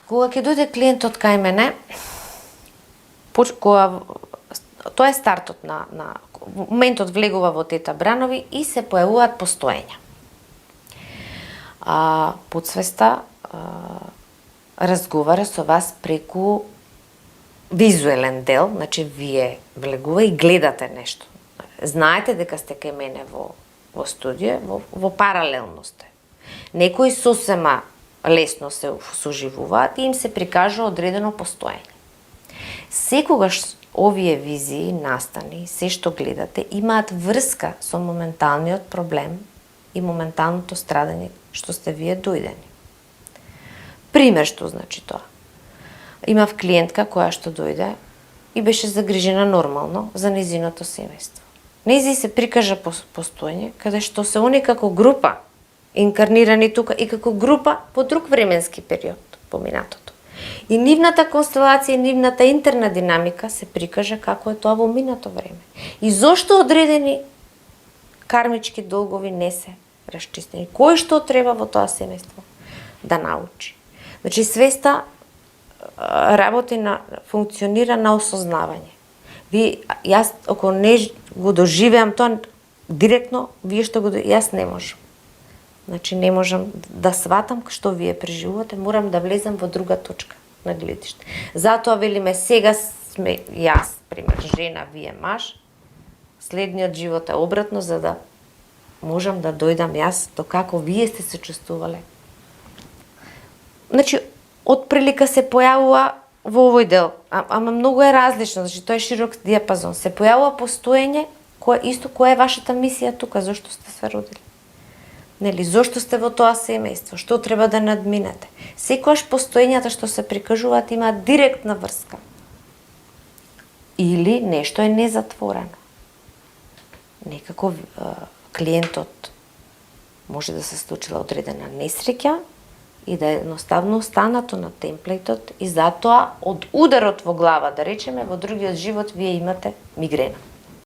Кога ќе дојде клиентот кај мене, тоа е стартот на моментот влегува во тета бранови и се појавуваат постоења. Подсвеста разговара со вас преку визуелен дел, значи вие влегува и гледате нешто. Знаете дека сте кај мене во студио, во паралелно сте. Некои сосема лесно се соживуваат и им се прикажува одредено постоење. Секогаш овие визии, настани, се што гледате, имаат врска со моменталниот проблем и моменталното страдање што сте вие дојдени. Пример што значи тоа. Имав клиентка која што дојде и беше загрижена нормално за незиното семејство. Нези се прикажа постоење каде што се они како група инкарнирани тука и како група по друг временски период по минатото. И нивната констелација, нивната интерна динамика се прикажа како е тоа во минато време. И зошто одредени кармички долгови не се расчистени? Кој што треба во тоа семејство да научи? Значи свеста работи функционира на осознавање. Јас ако не го доживеам тоа директно, вие што го јас не можам. Значи не можам да сватам што вие преживувате, морам да влезам во друга точка на гледиште. Затоа велиме сега сме јас, пример, жена, вие маж. Следниот живот е обратно за да можам да дојдам јас до како вие сте се чувствувале. Значи од прилика се појавува во овој дел, ама многу е различно, значи тоа е широк диапазон. Се појавува постоење која е вашата мисија тука, зошто сте се родили. Нели, зошто сте во тоа семејство, што треба да надминете. Секогаш постоењата што се прикажуваат имаат директна врска. Или нешто е незатворено. Некако клиентот може да се случила одредена несреќа и да е едноставно останато на темплейтот и затоа од ударот во глава, да речеме, во другиот живот вие имате мигрена.